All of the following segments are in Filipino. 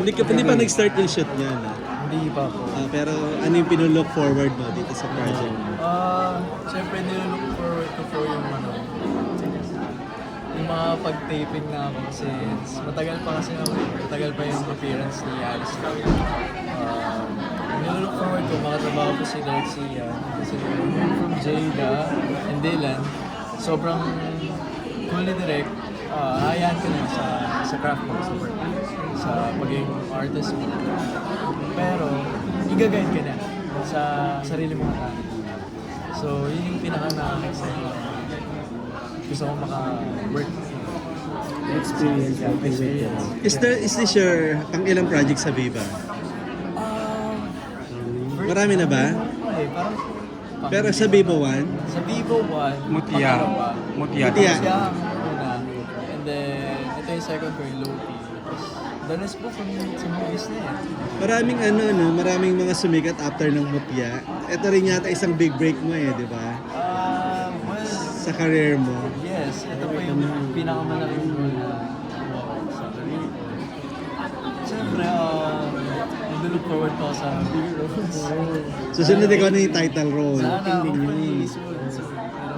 Hindi pa nag-start yung shoot niya, no? Hindi pa po. Pero ano yung pinulook forward mo dito sa project? Siyempre nilook forward ko po yung yung mga pag-taping na ako kasi matagal pa yung appearance ni Alice. Nilook forward ko makatrabaho ko si Darcia kasi from Jada and Dylan, sobrang cool ni Direk. Hayaan ko na sa craft mo, sa pagiging artist mo. Pero, i-guide ka na sa sarili mong talent. So, yun yung pinaka-na-excited. Gusto ko maka-work. Experience. Is this your pang-ilang project sa Viva? Marami na ba? Parang Pero sa Viva 1? Sa Vivo 1, Mutya. Mutya. Mutya ang una. And then, ito yung second ko, yung Loki. The rest po from sa movies na yan. Maraming mga sumikat after ng Mutya. Ito rin yata isang big break mo di ba? Well, Sa career mo. yes, ito po yung pinakamalaking role na sa career ko. Siyempre, look forward pa ako sa bigger roles. Susunod ikaw na yung title role. Sana, hopefully, soon. Pero,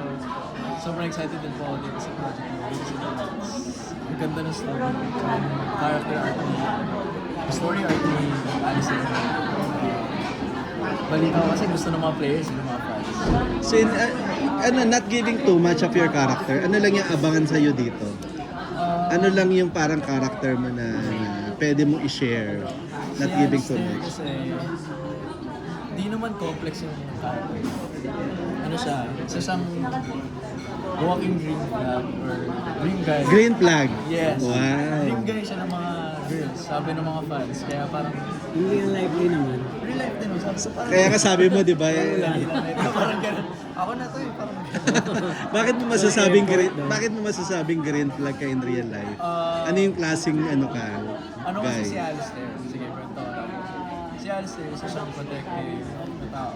sobrang excited din po ako dito sa project mo. Ang ganda ng story. Character art ni, story art ni Alice. Balita ko kasi gusto ng mga players, ng mga fans. So, not giving too much of your character, ano lang yung abangan sa'yo dito? Ano lang yung parang character mo na pwede mong i-share? Not giving too much. Kasi, di naman complex yung character. Ano siya? Isa siyang walking dream flag or dream guy. Green flag? Yes. Wow. Dream guy siya ng mga girls, sabi ng mga fans. Kaya parang, In real life din naman. real life din. So, parang, Kaya ka sabi mo, di ba? parang ganun. Ako na to parang Bakit mo masasabing green flag ka in real life? Ano yung klaseng ka? Ano Guy? kasi si Alistair? Sige, kwento ko lang. Si Alistair, isa siyang protective na tao.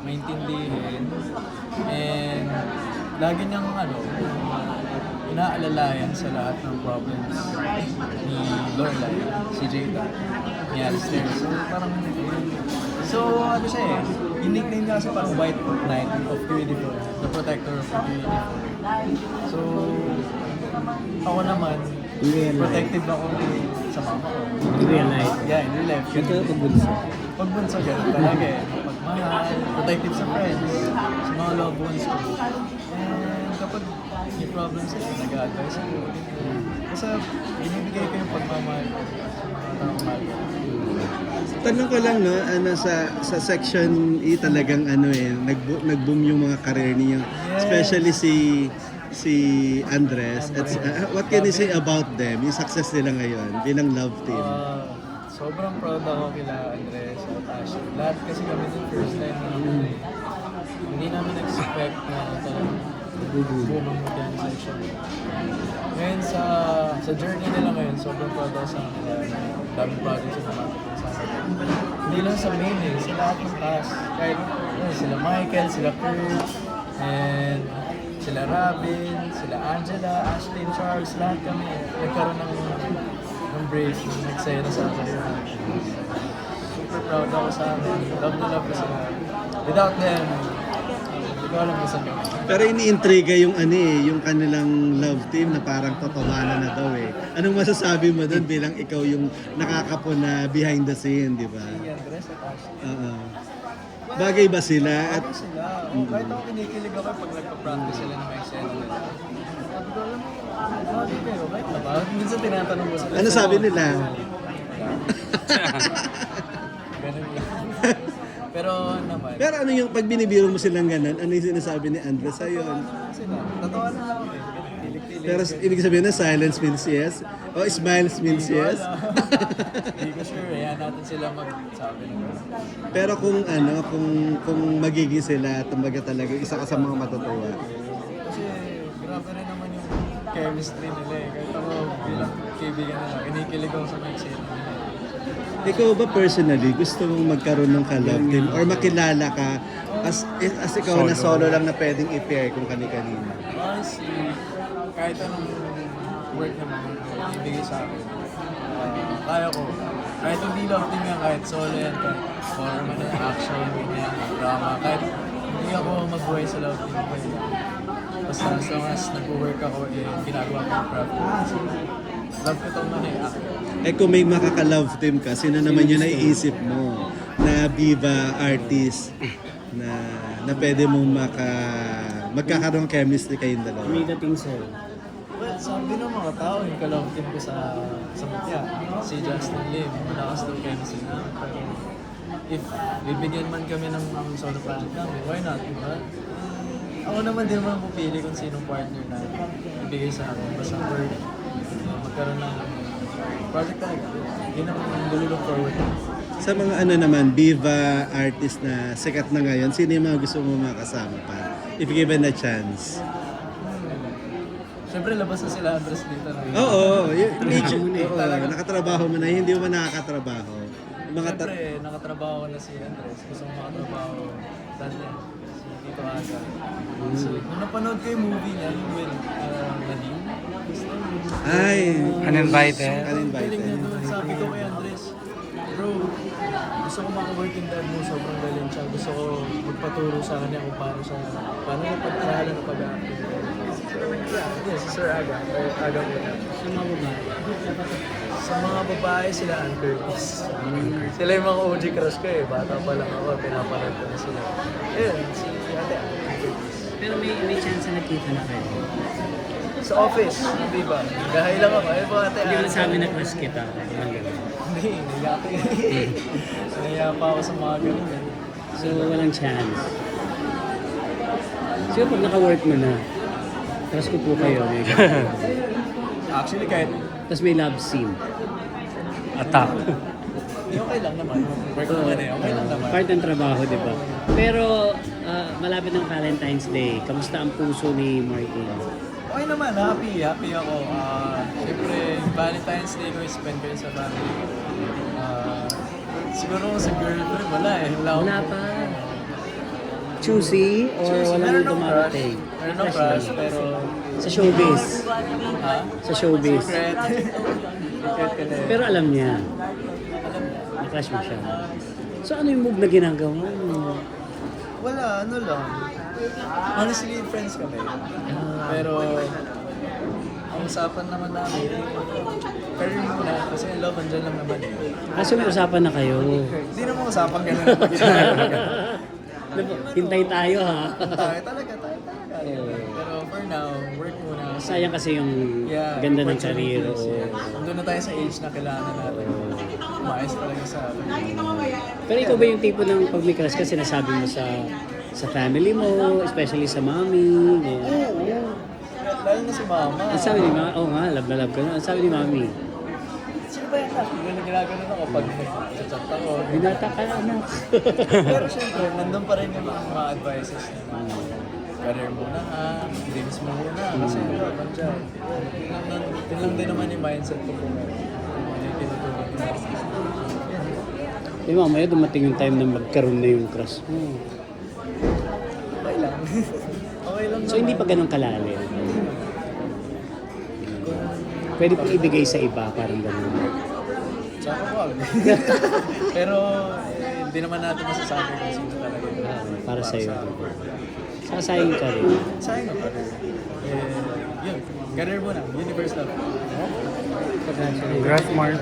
Maintindihin. And lagi niyang inaalalayan sa lahat ng problems ni Lorelai, si Jada, ni Alistair. So parang, ano siya yung nickname niya kasi parang White Knight of Beautiful, the protector of Beautiful. So, ako naman, protective ako sa mama ko. In real life. Yeah, in real life. Ito pagbunso. Pagbunso, ganun talaga Pagmahal, protective sa friends, sa mga loved ones ko. And kapag may problem sila, nag-a-advise ako. Kasi binibigay ko yung pagmamahal sa mga taong mahal ko. Tanong ko lang, sa section E talagang nag-boom yung mga career niyo. Yes. Especially si Andres. What can you say about them? Yung success nila ngayon bilang love team. Sobrang proud ako kila Andres at Ashley. Lahat kasi kami din first time na hindi namin expect na talagang boom ang organization. Ngayon sa journey nila ngayon, sobrang proud ako sa kanila. Daming projects yung naman sa akin. Hindi lang sa main sa lahat ng cast. Kahit sila Michael, sila Kurt, and sila Robin, sila Angela, Ashley, Charles, lahat kami nagkaroon ng break, nagsaya na sa akin. Super proud ako sa amin. Love na love ko sila. Without them, hindi ko alam kung saan kami. Pero iniintriga yung yung kanilang love team na parang totohanan na daw Anong masasabi mo doon bilang ikaw yung nakakapo na behind the scene, di ba? Si Andres at Ashley. Bagay ba sila? At Ano sila? Kahit ako kinikilig ako pag nagpa-practice sila ng mga eksena nila. Sabi ko, alam mo, bagay kayo, kahit na ba? Minsan tinatanong ko sila. ano sabi nila? Ganun lang. Pero naman, Pero ano yung pag binibiro mo silang ganun, ano yung sinasabi ni Andres sa'yo? sila. Totoo na lang kami. Kilig-kilig. Pero ibig sabihin na silence means yes? O smiles means yes? Hindi ko sure. Hayaan natin sila magsabi ng Pero kung magiging sila, tumbaga talaga, isa ka sa mga matutuwa. Kasi grabe rin naman yung chemistry nila Kahit ako bilang kaibigan nila, kinikilig ako sa mga eksena nila. Ikaw ba personally, gusto mong magkaroon ng ka-love team or makilala ka as ikaw na solo lang na pwedeng i-pair kung kani-kanina? Honestly, kahit anong work naman ibigay sa akin, kaya ko. Kahit hindi love team yan, kahit solo yan, kahit horror man yan, action, ganyan, drama, kahit hindi ako mag-buhay sa love team ko. Basta as long as nag-work ako, ginagawa ko yung craft ko. Kasi love ko itong mga actor. Eh kung may makaka-love team ka, sino naman yung naiisip mo na Viva artist na pwede mong magkakaroon ng chemistry kayong dalawa? May dating sa'yo. Well, sabi ng mga tao, yung ka-love team ko sa Mutya, si Justin Lim, malakas daw chemistry namin. Pero if bibigyan man kami ng solo project namin, why not, diba? Ako naman din naman pupili kung sinong partner na ibigay sa akin. Basta work, magkaroon ng project talaga. Yun ang nilulog forward. Sa mga ano naman, Viva artist na sikat na ngayon, sino yung mga gusto mo makasama pa? If given a chance. Siyempre, labas na sila Andres dito. Oo, yung Trabaho mo na eh. oo, nakatrabaho mo na, hindi mo nakakatrabaho. Yung mga Siyempre, nakatrabaho ko na si Andres. Gusto ko makatrabaho dati. Si Tito Aga. So, nung napanood ko yung movie niya, yung with Nadine. Ay, Uninvited. Galing niya doon. Sabi ko kay Andres, bro, gusto ko maka-work in dad mo, sobrang galing siya. Gusto ko magpaturo sa kanya kung paano niya pag-aralan ng pag-acting. Yes, si Sir Aga. Aga po na. Sa mga babae. Sa mga babae, sila Ann Curtis. Sila yung mga OG crush ko eh. Bata pa lang ako, pinapanood ko na sila. Ayun, si Ate Ann Curtis. Pero may chance na nakita na kayo. Sa office, di ba? Gahay lang ako. Eh, Ate Hindi Ann. mo sabi na crush kita. Ganun. Hindi, naiya ko yun. Naiya pa ako sa mga ganun eh. So, walang chance. So, pag naka-work mo na, trust ko po kayo. May Actually, kahit Tapos may love scene. Attack. okay lang naman. Work naman eh, okay lang naman. Part ng trabaho, di ba? Pero, malapit ng Valentine's Day. Kamusta ang puso ni Martin? Okay naman, happy ako. Siyempre, Valentine's Day ko spend ko yun sa family ko. Siguro sa girlfriend, wala eh. Wala pa. Choosy or wala Meron nang nung dumarating? Meron nung crush, pero... Sa showbiz. Ha? Sa showbiz. Secret. Secret ka na eh. Pero alam niya. Na-crush mo siya. So ano yung move na ginagawa mo? Wala, ano lang. Honestly, friends kami. Pero, ang usapan naman namin, career muna, kasi love andyan lang naman eh. Kaso may usapan na kayo. Hindi naman usapan ganun. Hintay tayo ha. tayo talaga. Pero for now, work muna. Sayang kasi yung ganda ng karir. Doon na tayo sa age na kailangan natin. Maayos talaga sa Pero ikaw ba yung tipo ng pag may crush ka, sinasabi mo sa family mo, especially sa mommy? Ganyan. Lalo na si mama. Ang sabi ni mama, oo nga, love na love ka na. Ang sabi ni mami, Sino ba yan? Hindi na ginaganon ako pag chat ako. binata ka anak. Pero syempre, nandun pa rin yung mga advices na career muna ha, dreams mo muna. Kasi naman dyan. Yun lang din naman yung mindset ko kung ano yung tinutulog ng artist. Eh mamaya dumating yung time na magkaroon na yung crush mo. Okay lang. Okay lang So hindi pa ganun kalalim. Pwede pang ibigay sa iba, parang ganun. Tsaka ko Pero hindi naman natin masasabi kung sino talaga yun. Para sa'yo. Saka sayang ka rin. Sayang na career. Yun. Career mo na. Universe love. Congratulations. Congrats, Mark.